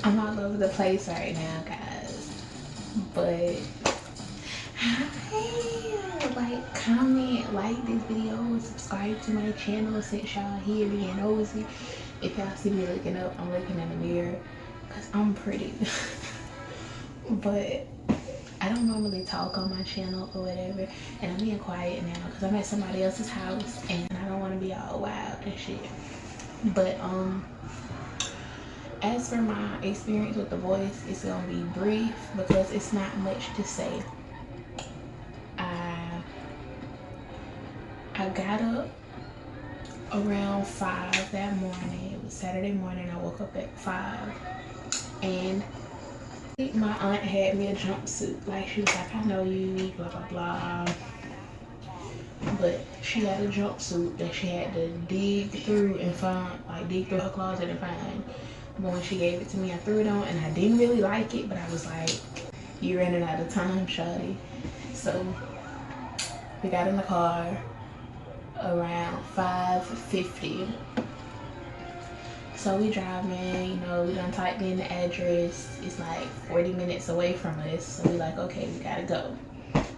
I'm all over the place right now, guys. But hi, like, comment, like this video, subscribe to my channel since y'all here being nosy. If y'all see me looking up, I'm looking in the mirror because I'm pretty. But I don't normally talk on my channel or whatever, and I'm being quiet now because I'm at somebody else's house and I don't want to be all wild and shit. But as for my experience with The Voice, it's gonna be brief because it's not much to say. I got up around 5 that morning. It was Saturday morning. I woke up at 5, and my aunt had me a jumpsuit. Like, she was like, I know you, blah blah blah. But she had a jumpsuit that she had to dig through and find, like dig through her closet and find. But when she gave it to me, I threw it on, and I didn't really like it, but I was like, you're running out of time, shawty. So we got in the car around 5:50. So we driving, you know, we done typed in the address. It's like 40 minutes away from us. So we like, okay, we gotta go.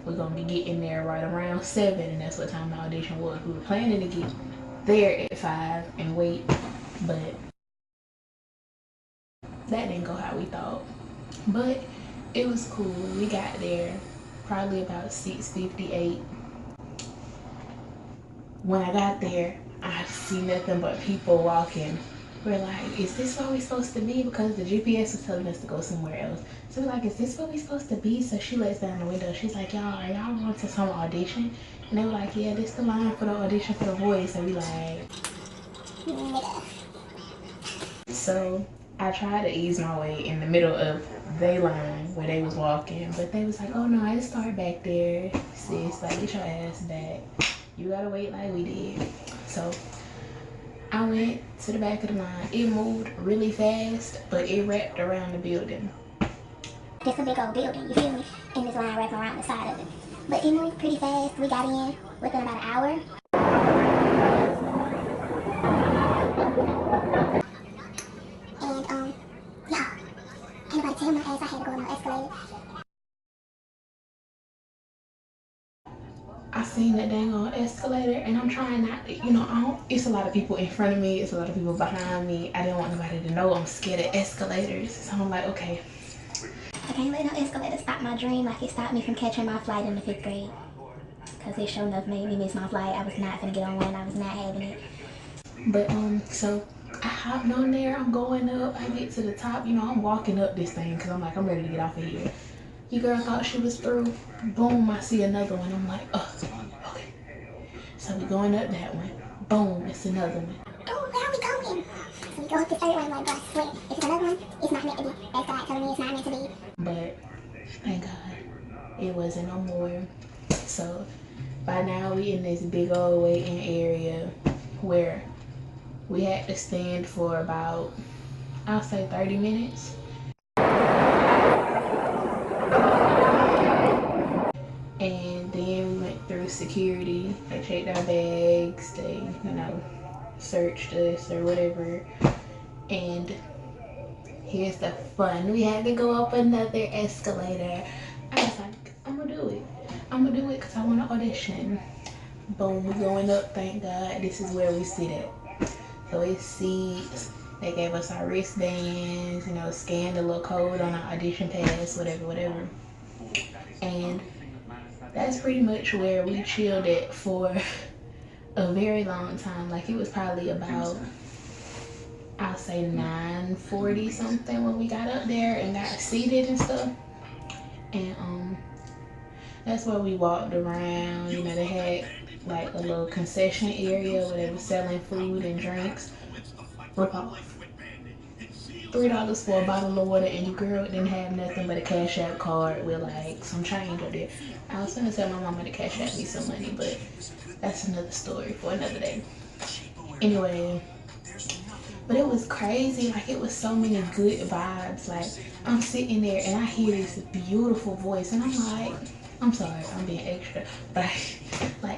We're gonna be getting there right around 7, and that's what time the audition was. We were planning to get there at 5 and wait, but that didn't go how we thought. But it was cool. We got there probably about 6:58. When I got there, I see nothing but people walking. We're like, is this where we're supposed to be? Because the GPS was telling us to go somewhere else. So we're like, is this where we're supposed to be? So she lets down the window. She's like, y'all, are y'all going to some audition? And they were like, yeah, this the line for the audition for The Voice. And we like, so I tried to ease my way in the middle of their line where they was walking, but they was like, oh no, I just start back there, sis, like, get your ass back. You gotta wait like we did. So I went to the back of the line. It moved really fast, but it wrapped around the building. Just a big old building, you feel me? And this line wrapping around the side of it. But it moved pretty fast. We got in within about an hour. And yeah, ain't nobody tell my ass I had to go on no escalator. I seen that dang on escalator, and I'm trying not to, you know, it's a lot of people in front of me, it's a lot of people behind me. I didn't want nobody to know I'm scared of escalators. So I'm like, okay. I can't let no escalator stop my dream like it stopped me from catching my flight in the 5th grade. Because it sure enough made me miss my flight. I was not finna get on one. I was not having it. But so I hopped on there. I'm going up. I get to the top. You know, I'm walking up this thing because I'm like, I'm ready to get off of here. Your girl thought she was through. Boom, I see another one. I'm like, oh, okay. So we going up that one. Boom, it's another one. Oh, where are we going? So we go up the third one, like, bro, I swear, if it's another one, it's not meant to be. That's God telling me it's not meant to be. But thank God, it wasn't no more. So by now we in this big old waiting area where we had to stand for about, I'll say 30 minutes. And then we went through security. They checked our bags, they, you know, searched us or whatever. And here's the fun. We had to go up another escalator. I was like, I'm gonna do it. I'm gonna do it because I want to audition. Boom, we're going up, thank God. This is where we sit at. So it's seats. They gave us our wristbands, you know, scanned the little code on our audition pass, whatever. And that's pretty much where we chilled at for a very long time. Like, it was probably about, I'll say 9:40 something when we got up there and got seated and stuff. And that's where we walked around. You know, they had like a little concession area where they were selling food and drinks. Rip off. $3 for a bottle of water, and your girl didn't have nothing but a Cash App card with like some change up there. I was gonna tell my mama to Cash App me some money, but that's another story for another day. Anyway, but it was crazy. Like, it was so many good vibes. Like, I'm sitting there and I hear this beautiful voice, and I'm like, I'm sorry, I'm being extra, but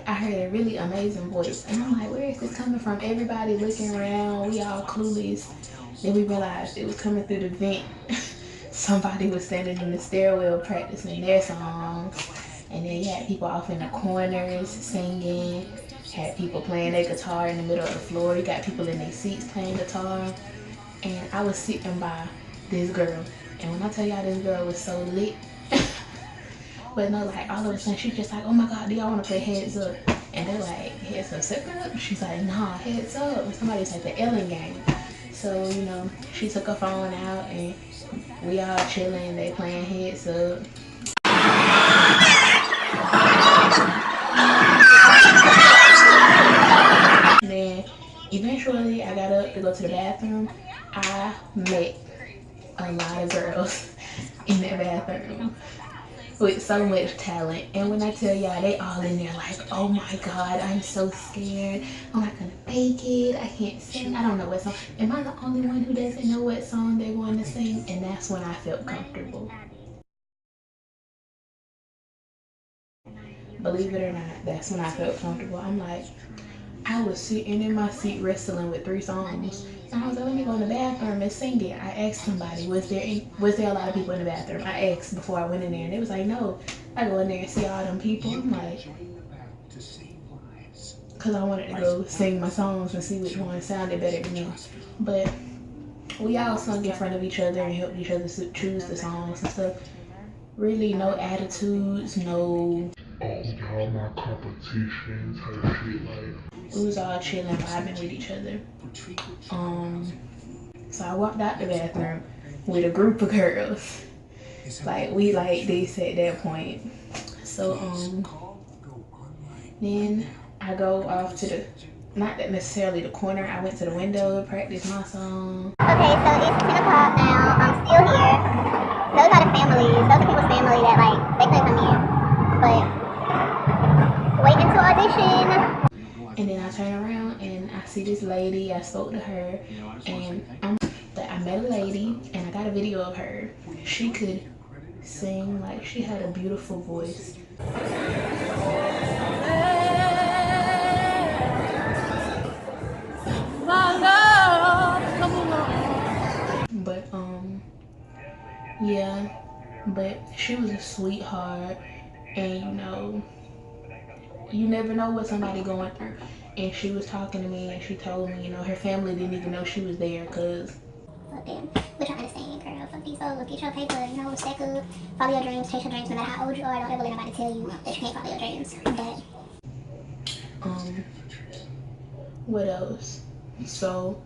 I heard a really amazing voice, and I'm like, where is this coming from? Everybody looking around, we all clueless. Then we realized it was coming through the vent. Somebody was standing in the stairwell practicing their songs. And then you had people off in the corners singing. Had people playing their guitar in the middle of the floor. You got people in their seats playing guitar. And I was sitting by this girl. And when I tell y'all, this girl was so lit. But no, like all of a sudden she's just like, oh my God, do y'all want to play Heads Up? And they're like, Heads Up, Second Up? She's like, nah, Heads Up. And somebody's like, the Ellen game. So, you know, she took her phone out and we all chilling. They playing Heads Up. And then eventually I got up to go to the bathroom. I met a lot of girls in that bathroom with so much talent. And when I tell y'all, they all in there like, oh my God, I'm so scared. I'm not gonna make it. I can't sing. I don't know what song. Am I the only one who doesn't know what song they're going to sing? And that's when I felt comfortable. Believe it or not, that's when I felt comfortable. I'm like, I was sitting in my seat wrestling with 3 songs. And I was like, let me go in the bathroom and sing it. I asked somebody, was there a lot of people in the bathroom? I asked before I went in there, and it was like, no. I go in there and see all them people. I'm like, because I wanted to go sing my songs and see which one sounded better to me. But we all sung in front of each other and helped each other choose the songs and stuff. Really no attitudes, no all my competitions, her shit, like we was all chilling, vibing with each other. So I walked out the bathroom with a group of girls. Like we like this at that point. So then I go off to the, not that necessarily the corner, I went to the window to practice my song. Okay, so it's 10 o'clock now. I'm still here. Those are the families. Those are people's family that like they couldn't come in. But waiting to audition. And then I turn around and I see this lady. I spoke to her and I met a lady and I got a video of her. She could sing, like she had a beautiful voice. But yeah, but she was a sweetheart, and you know, you never know what somebody going through. And she was talking to me and she told me, you know, her family didn't even know she was there because Fuck them. But you understand, girl. Fuck these folks. Get your paper, you know, stack up. Follow your dreams, chase your dreams no matter how old you are. Don't ever let nobody tell you that you can't follow your dreams. But what else? So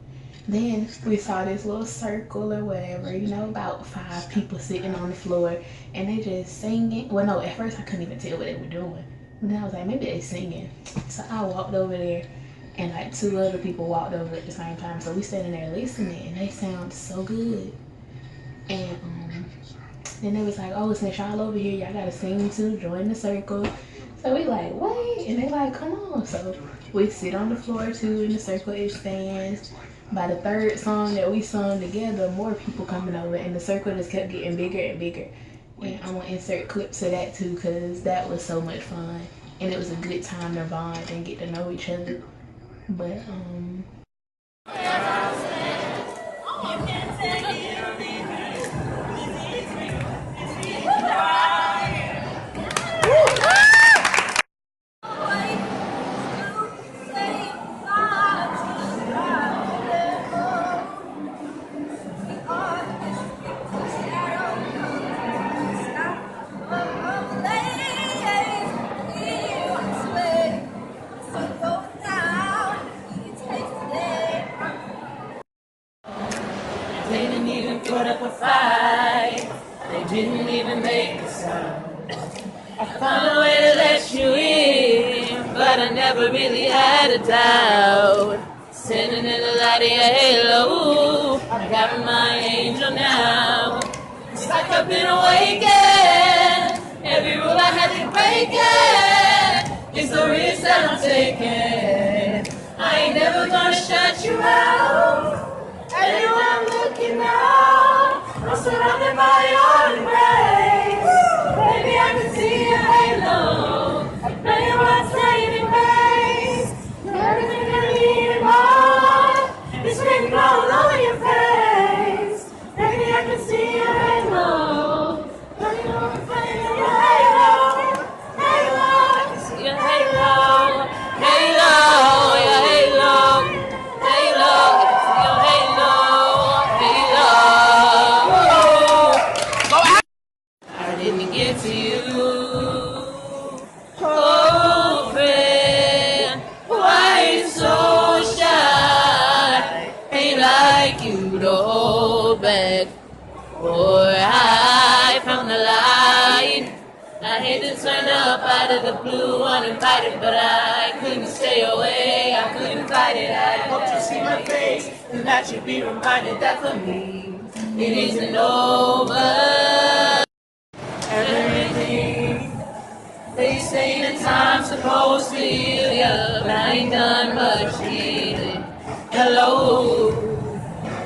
then we saw this little circle or whatever, you know, about 5 people sitting on the floor and they just singing. Well, no, at first I couldn't even tell what they were doing. And then I was like, maybe they singing. So I walked over there and like 2 other people walked over at the same time. So we standing there listening and they sound so good. And then they was like, oh, since y'all over here, y'all gotta sing too, join the circle. So we like, wait, and they like, come on. So we sit on the floor too in the circle expands. By the 3rd song that we sung together, more people coming over and the circle just kept getting bigger and bigger. And I'm gonna insert clips of that too because that was so much fun. And it was a good time to bond and get to know each other. But they didn't even put up a fight. They didn't even make a sound. I found a way to let you in, but I never really had a doubt. Standing in the light of your halo, I got my angel now. It's like I've been awakened. Every rule I had to break it. It's the risk that I'm taking. I ain't never gonna shut you out. Everywhere I'm looking now, I'm surrounded by your embrace. Baby, I can see your halo. Now you're my saving grace. Everything I need and more is written all over your face. see your halo. Halo, halo, halo. Halo, I can see your halo. Halo, your halo. Halo, I can see your halo. Halo. I didn't get to you. Oh, friend, why you so shy? Ain't like you to hold back. Boy, I found the light. I hate to turn up out of the blue uninvited, but I couldn't stay away. I couldn't fight it. I hope you see my face, and that you be reminded that for me it isn't over. Everything they say that time's supposed to heal ya, but I ain't done much healing. Hello,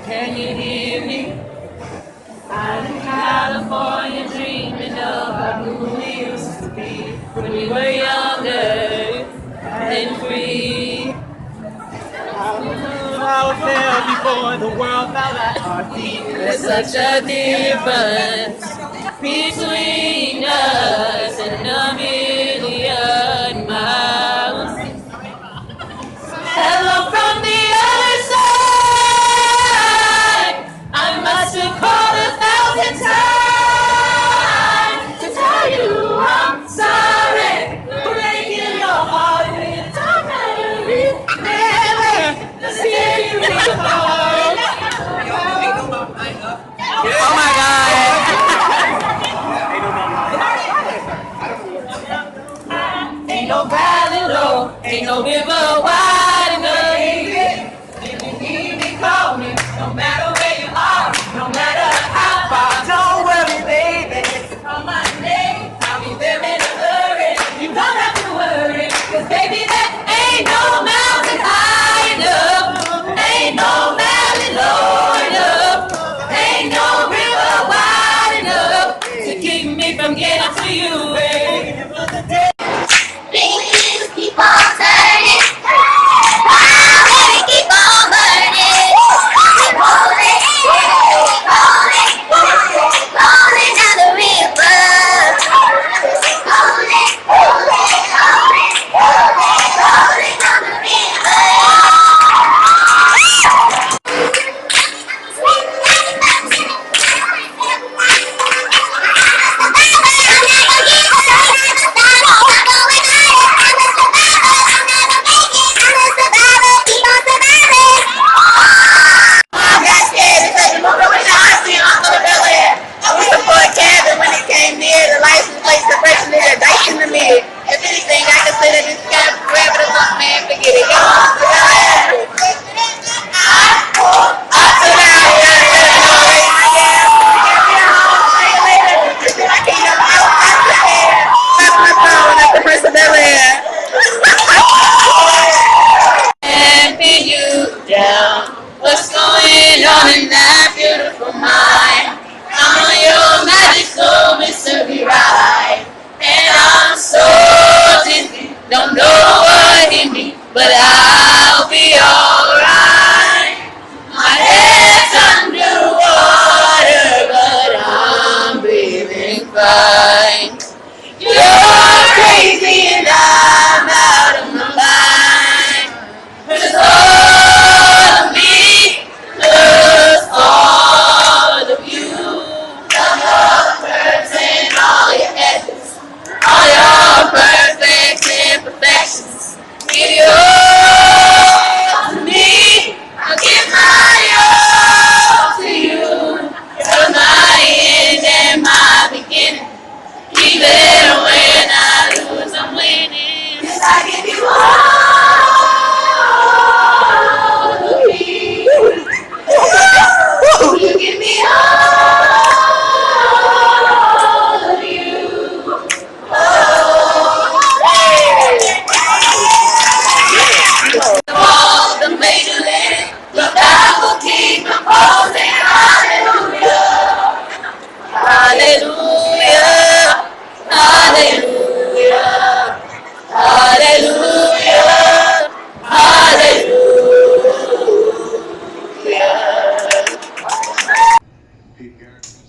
can you hear me? I'm in California dreaming of who we used to be when we were younger and free. I was there before the world fell at our feet. There's such a difference between us and a million miles. Hello from the other side. I must have called 1,000 times to tell you I'm sorry for breaking your heart. It's never to see you recall. Oh my God. Ain't no valley low, ain't no river wide enough. If you need me, call me. No matter where you are, no matter how far. Don't worry, baby. Call my name, I'll be there in a hurry. You don't have to worry, 'cause baby, that ain't no mountain high enough. Ain't no valley low enough. Ain't no river wide enough to keep me from getting to you, baby. Things keep on turning.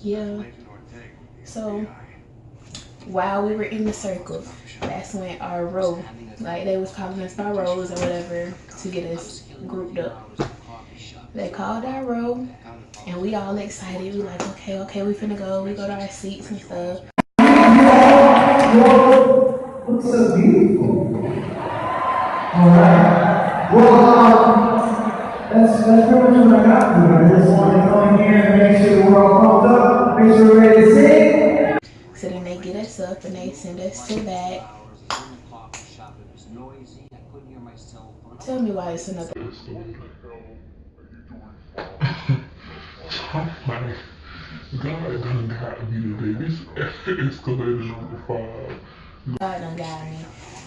yeah. So while we were in the circle, that's when our row, like they was calling us by rows or whatever to get us grouped up. They called our row and we all excited. We like, okay, we finna go. We go to our seats and stuff. Looks so beautiful. All right. Well, that's pretty much what I got for you. I just want to come in here and make sure we're all pumped up, make sure we're ready to sing. So then they get us up and they send us to the back. Tell me why it's another. My God done got me today. This escalator number 5. God done got me.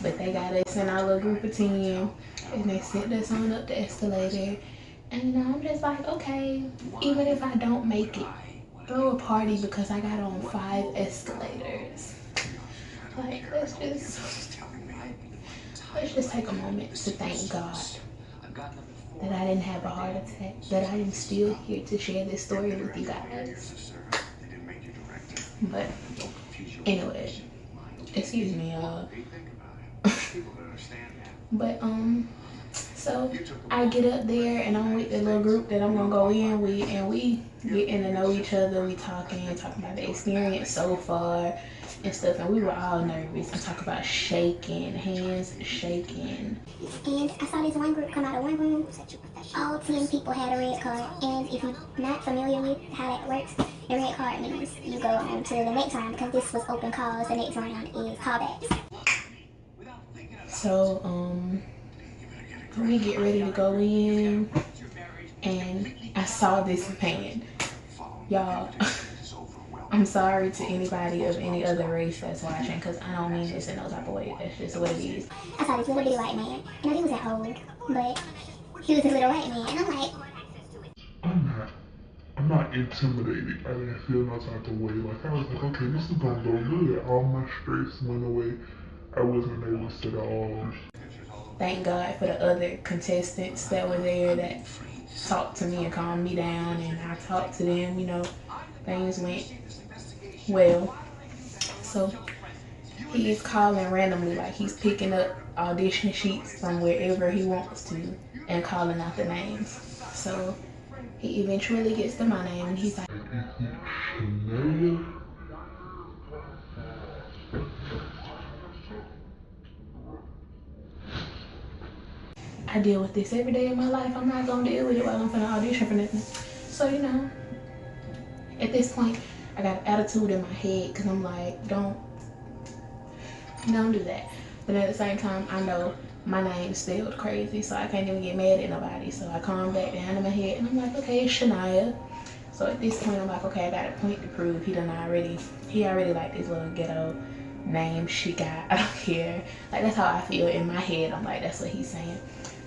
But they got us in our little group of 10 and they sent us on up the escalator. And you know, I'm just like, okay, even if I don't make it, throw a party because I got on 5 escalators. Like, let's just take a moment to thank God that I didn't have a heart attack, that I am still here to share this story with you guys. But anyway, excuse me, y'all. But so I get up there and I'm with the little group that I'm gonna go in with, and we getting to know each other. We talking about the experience so far and stuff, and we were all nervous. I'm talking about shaking, hands shaking. And I saw this one group come out of one room. All 10 people had a red card, and if you're not familiar with how that works, the red card means you go on to the next round because this was open calls. The next round is callbacks. So we get ready to go in, and I saw this man. Y'all, I'm sorry to anybody of any other race that's watching, because I don't mean this in no type of way. That's just what it is. I saw this little bitty white man. You know, he wasn't old, but he was a little white man. And I'm like, I'm not intimidated. I didn't feel no type of way. Like, I was like, okay, this is gonna go good. All my stress went away. I wasn't nervous at all. Thank God for the other contestants that were there that talked to me and calmed me down, and I talked to them. You know, things went well. So he is calling randomly, like he's picking up audition sheets from wherever he wants to and calling out the names. So he eventually gets to my name and he's like, I deal with this every day of my life. I'm not gonna deal with it while I'm finna audition for nothing. So, you know, at this point, I got attitude in my head because I'm like, don't do that. But at the same time, I know my name's spelled crazy, so I can't even get mad at nobody. So I calm back down in my head and I'm like, okay, it's Shania. So at this point, I'm like, okay, I got a point to prove. He already like this little ghetto name she got. I don't care. Like, that's how I feel in my head. I'm like, that's what he's saying.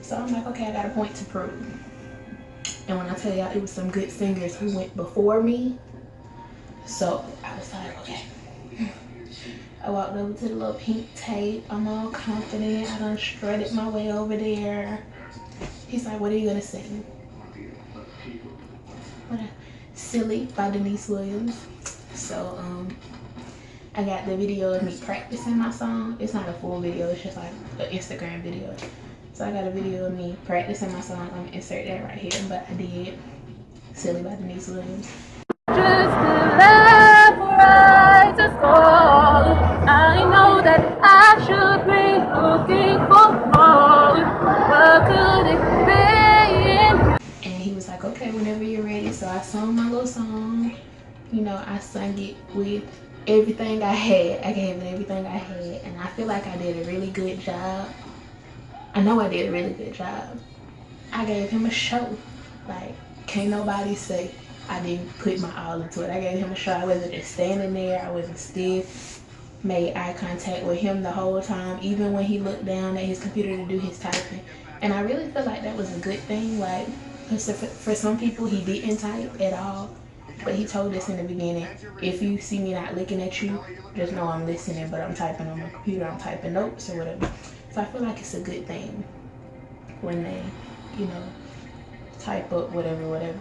So I'm like, okay, I got a point to prove. And when I tell y'all, it was some good singers who went before me. So I was like, okay. I walked over to the little pink tape. I'm all confident. I done strutted my way over there. He's like, what are you gonna sing? Silly by Denise Williams. So I got the video of me practicing my song. It's not a full video, it's just like an Instagram video. So I got a video of me practicing my song. I'm gonna insert that right here, but I did Silly by Denise Williams. Just to laugh right to score. I know that I should be looking for more. What could it be? And he was like, okay, whenever you're ready. So I sung my little song. You know, I sung it with everything I had. I gave it everything I had. And I feel like I did a really good job. I know I did a really good job. I gave him a show. Like, can't nobody say I didn't put my all into it. I gave him a show. I wasn't just standing there. I wasn't stiff. Made eye contact with him the whole time, even when he looked down at his computer to do his typing. And I really feel like that was a good thing. Like, for some people, he didn't type at all. But he told us in the beginning, if you see me not looking at you, just know I'm listening, but I'm typing on my computer. I'm typing notes or whatever. So I feel like it's a good thing when they, you know, type up whatever.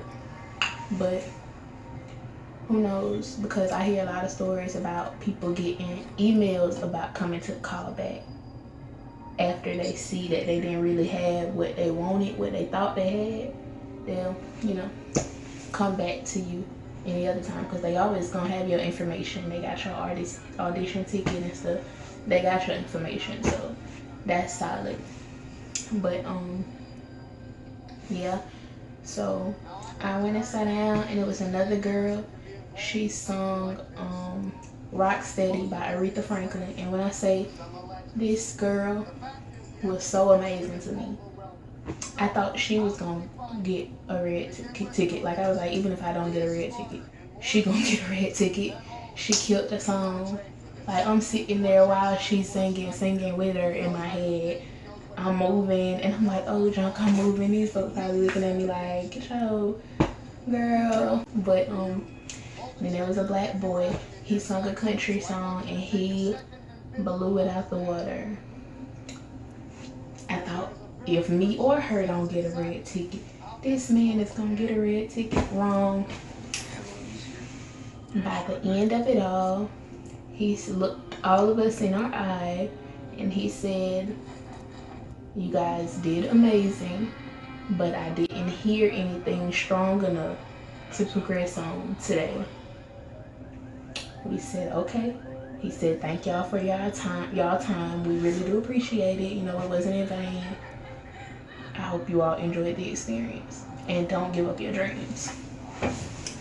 But who knows? Because I hear a lot of stories about people getting emails about coming to the callback after they see that they didn't really have what they wanted, what they thought they had. They'll, come back to you any other time because they always gonna have your information. They got your audition ticket and stuff. They got your information, so that's solid. But yeah. So I went and sat down, and it was another girl. She sung Rock Steady by Aretha Franklin. And when I say this girl was so amazing to me, I thought she was gonna get a red ticket. Like, I was like, even if I don't get a red ticket, she gonna get a red ticket. She killed the song. Like, I'm sitting there while she's singing with her in my head. I'm moving, and I'm like, oh, junk, I'm moving. These folks probably looking at me like, get your girl. But then there was a black boy. He sung a country song, and he blew it out the water. I thought, if me or her don't get a red ticket, this man is gonna get a red ticket. Wrong. By the end of it all, he looked all of us in our eye, and he said, you guys did amazing, but I didn't hear anything strong enough to progress on today. We said, okay. He said, thank y'all for y'all time. We really do appreciate it. It wasn't in vain. I hope you all enjoyed the experience, and don't give up your dreams.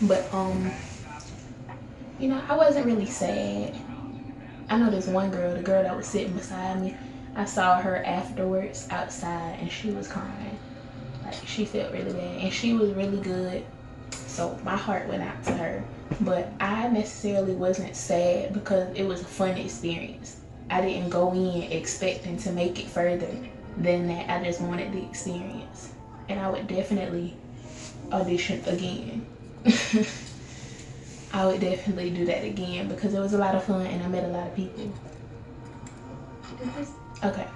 But I wasn't really sad. I know this one girl, the girl that was sitting beside me, I saw her afterwards outside, and she was crying. Like, she felt really bad, and she was really good. So my heart went out to her. But I necessarily wasn't sad because it was a fun experience. I didn't go in expecting to make it further than that. I just wanted the experience. And I would definitely audition again. I would definitely do that again because it was a lot of fun, and I met a lot of people. Okay.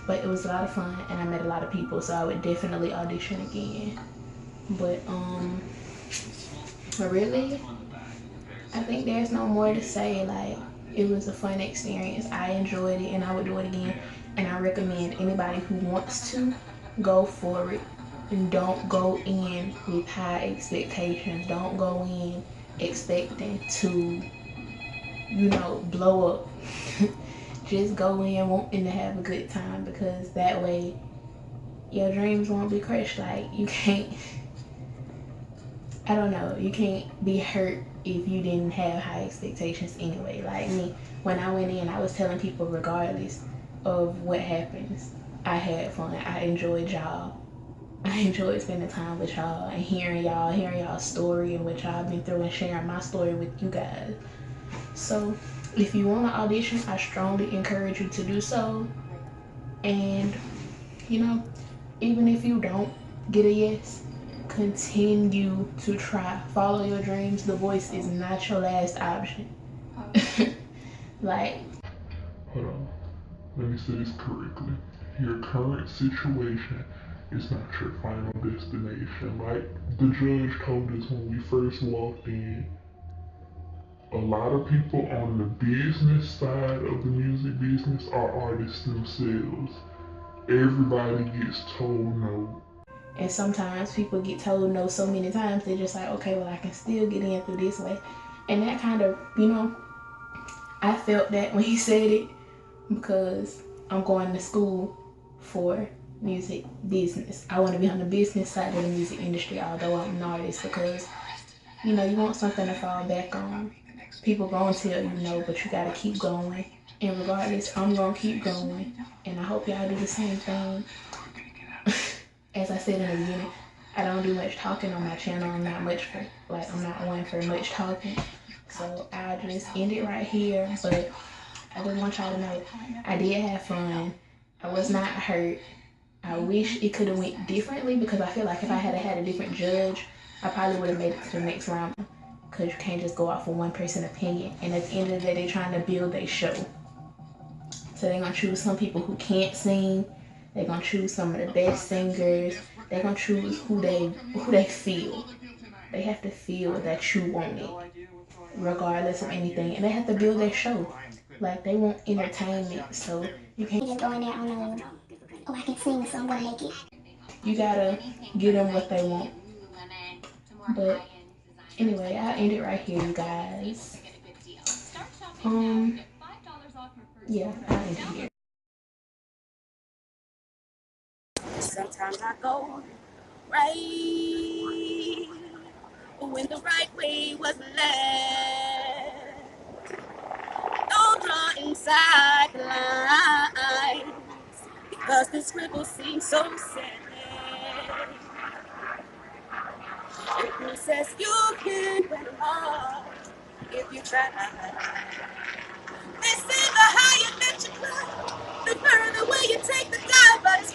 But it was a lot of fun, and I met a lot of people, so I would definitely audition again. But really, I think there's no more to say. Like, it was a fun experience. I enjoyed it, and I would do it again. And I recommend anybody who wants to go for it. And don't go in with high expectations. Don't go in expecting to, blow up. Just go in wanting to have a good time, because that way your dreams won't be crushed. Like, you can't, I don't know, you can't be hurt if you didn't have high expectations anyway. Like me, when I went in, I was telling people regardless of what happens, I had fun. I enjoyed y'all. I enjoyed spending time with y'all and hearing y'all's story and what y'all been through, and sharing my story with you guys. So if you want to audition, I strongly encourage you to do so. And even if you don't get a yes, continue to try. Follow your dreams. The Voice is not your last option. Like, hold on, let me say this correctly. Your current situation is not your final destination. Like the judge told us when we first walked in, a lot of people on the business side of the music business are artists themselves. Everybody gets told no. And sometimes people get told no so many times, they're just like, okay, well, I can still get in through this way. And that kind of, I felt that when he said it, because I'm going to school for music business. I want to be on the business side of the music industry, although I'm an artist, because, you want something to fall back on. People gonna tell you no, but you gotta keep going. And regardless, I'm gonna keep going. And I hope y'all do the same thing. As I said in the beginning, I don't do much talking on my channel. I'm not one for much talking. So I'll just end it right here. But I just want y'all to know, I did have fun. I was not hurt. I wish it could have went differently, because I feel like if I had had a different judge, I probably would have made it to the next round. Because you can't just go off of one person's opinion. And at the end of the day, they're trying to build a show. So they're going to choose some people who can't sing. They're going to choose some of the best singers. They're going to choose who they feel. They have to feel that you want it, regardless of anything, and they have to build their show. Like they want entertainment, so you can't just go in there on a, oh, I can sing, so I'm gonna make it. you gotta give them what they want. But anyway, I'll end it right here, you guys. Yeah, I'll end it here. Sometimes I go right when the right way was left. Don't draw inside the lines because the scribble seems so sad. Who says you can win along if you try? They say the higher that you climb, the further away you take the dive, but it's